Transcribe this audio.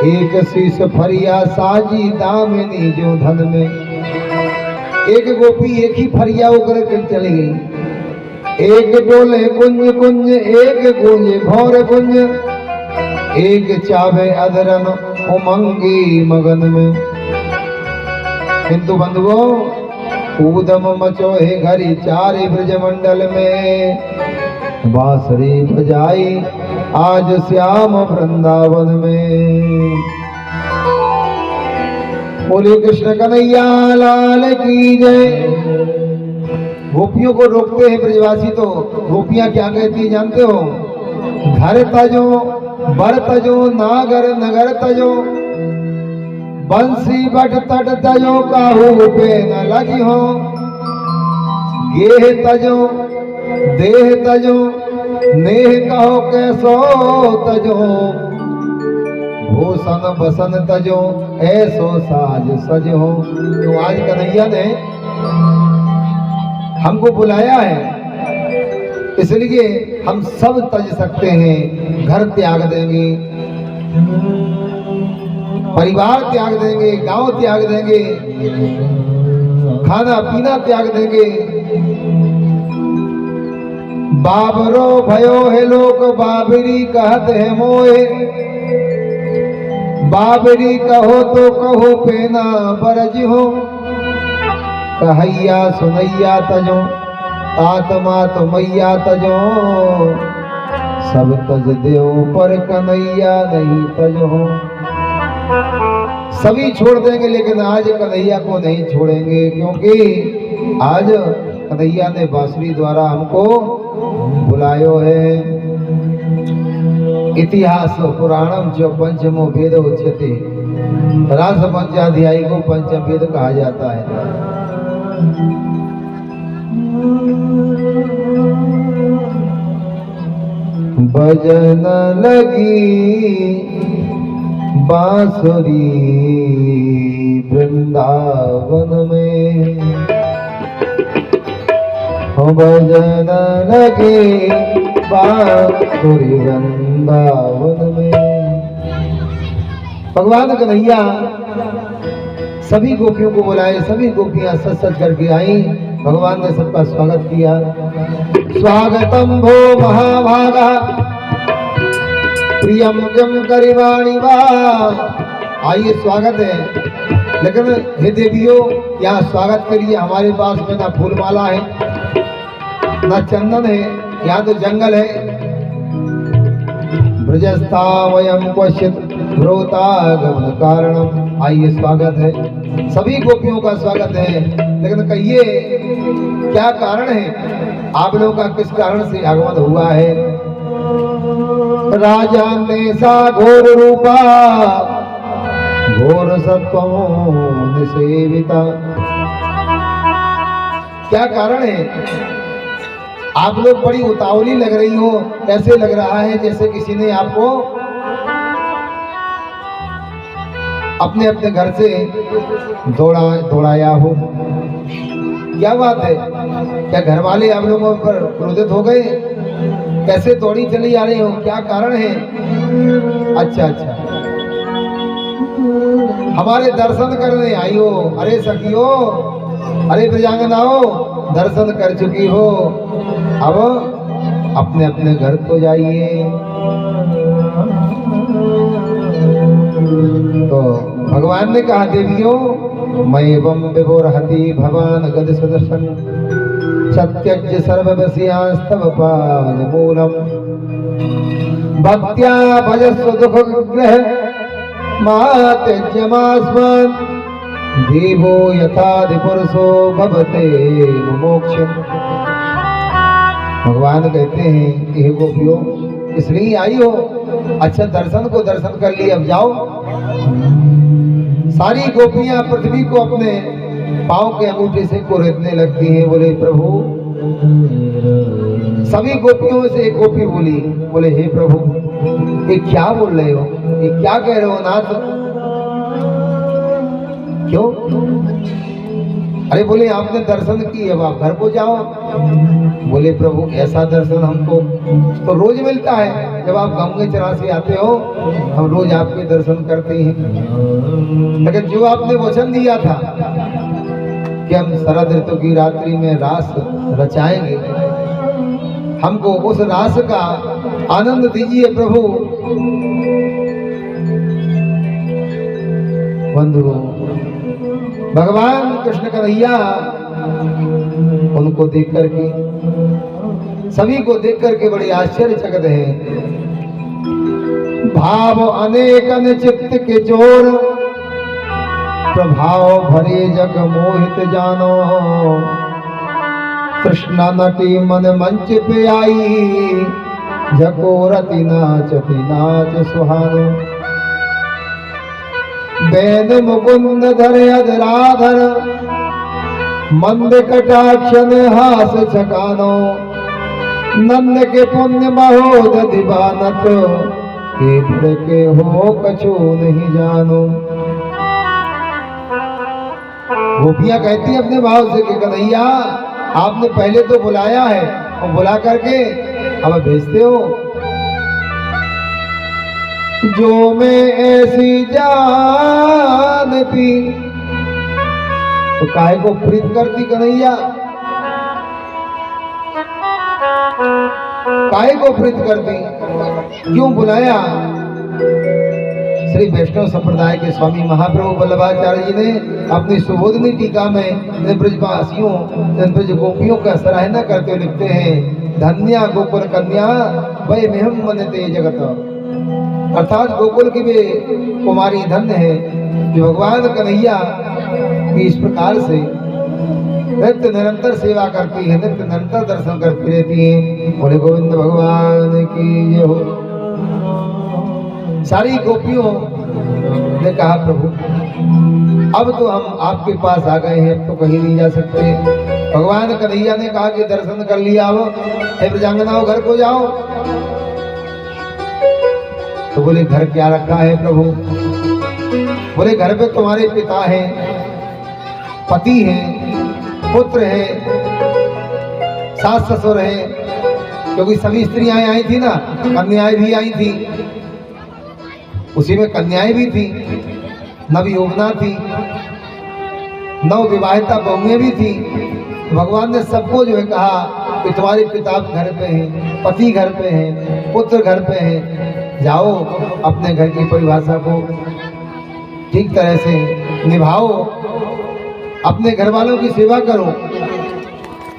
एक शीश फरिया साजी दामिनी जो धन में। एक गोपी एक ही फरिया होकर के चली गई। एक डोले कुंज कुंज, एक गूंजे भौर कुंज, एक चावे अदरन उमंगी मगन में। हिंदू बंधुओं, ऊधम मचो है घरी चारे ब्रज मंडल में, बांसुरी बजाई आज श्याम वृंदावन में। बोले कृष्ण कन्हैया लाल की जय। गोपियों को रोकते हैं ब्रजवासी, तो गोपियां क्या कहती है जानते हो? घर तजो बर तजो नागर नगर तजो, बंसी बट तट तजो काहू पे न लगी हो। गेह तजो देह तजो नेह कहो कैसो तजो, भूषण बसन तजो ऐसो साज सजो। तो आज कन्हैया ने हमको बुलाया है, इसलिए हम सब तज सकते हैं। घर त्याग देंगे, परिवार त्याग देंगे, गांव त्याग देंगे, खाना पीना त्याग देंगे। बाबरो भयो है लोग बाबरी कहते हैं मोए, बाबरी कहो तो कहो पेना बरज हो। कहैया सुनैया तजो आत्मा तो मैया तजो, सब तज देव पर कन्हैया नहीं तजो। सभी छोड़ देंगे लेकिन आज कन्हैया को नहीं छोड़ेंगे, क्योंकि आज कन्हैया ने बांसुरी द्वारा हमको बुलायो है। इतिहास पुराणम च पंचमो वेद उच्यते, रास पंचाध्यायी को पंचम वेद कहा जाता है। भजन लगी बांसुरी वृंदावन में, भजन लगे बांसुरी वृंदावन में। भगवान कन्हैया सभी गोपियों को बुलाए, सभी गोपियां सच सच करके आई। भगवान ने सबका स्वागत किया। स्वागतम भो महाभागा प्रियम जम करिवाणी वा। आइए स्वागत है, लेकिन हे देवियों यहाँ स्वागत करिए। हमारे पास में ना फूलमाला है ना चंदन है, यहाँ तो जंगल है। ब्रजस्था वयम क्वचित भ्रोतागमन कारणम। आइए स्वागत है, सभी गोपियों का स्वागत है, लेकिन कहिए क्या कारण है? आप लोगों का किस कारण से आगमन हुआ है? राजा ने सा घोर रूपा घोर सत्वों सेविता। क्या कारण है? आप लोग बड़ी उतावली लग रही हो, ऐसे लग रहा है जैसे किसी ने आपको अपने अपने घर से दौड़ाया हो। क्या बात है? क्या घर वाले आप लोगों पर क्रोधित हो गए? कैसे दौड़ी चली आ रही हो? क्या कारण है? अच्छा अच्छा, हमारे दर्शन करने आई हो। अरे सखियो, अरे ब्रजांगनाओ, दर्शन कर चुकी हो, अब अपने अपने घर तो जाइए। तो भगवान ने कहा देवियों, मैवं विभोरहति भवान गद सदर्शन सत्यज्ञ सर्ववस्यांस्तव पाद मूलम भक्त्या भजस्व दुख ग्रह मात्यज्यमास्मन् देवो यथाधिपुरुषो भवते मोक्ष। भगवान कहते हैं कि हे गोपियों, इसलिए आई हो। अच्छा, दर्शन को दर्शन कर लिए, अब जाओ। सारी गोपियां पृथ्वी को अपने पांव के अंगूठे से कुरेदने लगती हैं। बोले प्रभु, सभी गोपियों से एक गोपी बोली, बोले हे प्रभु, ये क्या बोल रहे हो? ये क्या कह रहे हो नाथ? क्यों? अरे बोले आपने दर्शन किए, अब आप घर को जाओ। बोले प्रभु ऐसा दर्शन हमको तो रोज मिलता है, जब आप गंगे चरा से आते हो हम रोज आपके दर्शन करते हैं। लेकिन जो आपने वचन दिया था कि हम शरद ऋतु की रात्रि में रास रचाएंगे, हमको उस रास का आनंद दीजिए प्रभु। बंधु भगवान कृष्ण कन्हैया उनको देख करके, सभी को देख करके बड़े आश्चर्यचकित हैं। भाव अनेकन चित्त के चोर, प्रभाव भरे जग मोहित जानो। कृष्णा नटी मन मंच पे आई, जको रति नाचती नाच सुहानो। वेद मुकुंद धर अधराधर, मंद कटाक्षन हास छकानो। नंद के पुण्य महोद दिवानत, के भर के हो कछु नहीं जानो। गोपियां कहती है अपने भाव से कि कन्हैया आपने पहले तो बुलाया है और बुला करके अब भेजते हो। जो मैं ऐसी जानती तो काहे को प्रीत करती कन्हैया, काहे को प्रीत करती, क्यों बुलाया। श्री वैष्णव संप्रदाय के स्वामी महाप्रभु वल्लभाचार्य जी ने अपनी सुबोधनी टीका में ब्रजवासियों ब्रज गोपियों का सराहना करते हुए लिखते हैं, धन्या गोकुल कन्या वै मेहम मनते जगत। अर्थात गोकुल की भी कुमारी धन्य है जो भगवान कन्हैया की इस प्रकार से नित्य निरंतर सेवा करती है, नित्य निरंतर दर्शन करती रहती है। बोले गोविंद भगवान की जय हो। सारी गोपियों ने कहा प्रभु अब तो हम आपके पास आ गए हैं, अब तो कहीं नहीं जा सकते। भगवान कन्हैया ने कहा कि दर्शन कर लिया, अब हे ब्रजांगनाओं घर को जाओ। तो बोले घर क्या रखा है प्रभु। बोले घर पे तुम्हारे पिता हैं, पति हैं, पुत्र हैं, सास ससुर हैं, क्योंकि सभी स्त्रियां आई थी ना, कन्याएं भी आई थी, उसी में कन्याएं भी थी, नवयोगना थी, नव विवाहिता बहुएं भी थी। भगवान ने सबको जो है कहा कि तुम्हारे पिता घर पे हैं, पति घर पे हैं, पुत्र घर पे हैं, जाओ अपने घर की परिभाषा को ठीक तरह से निभाओ, अपने घर वालों की सेवा करो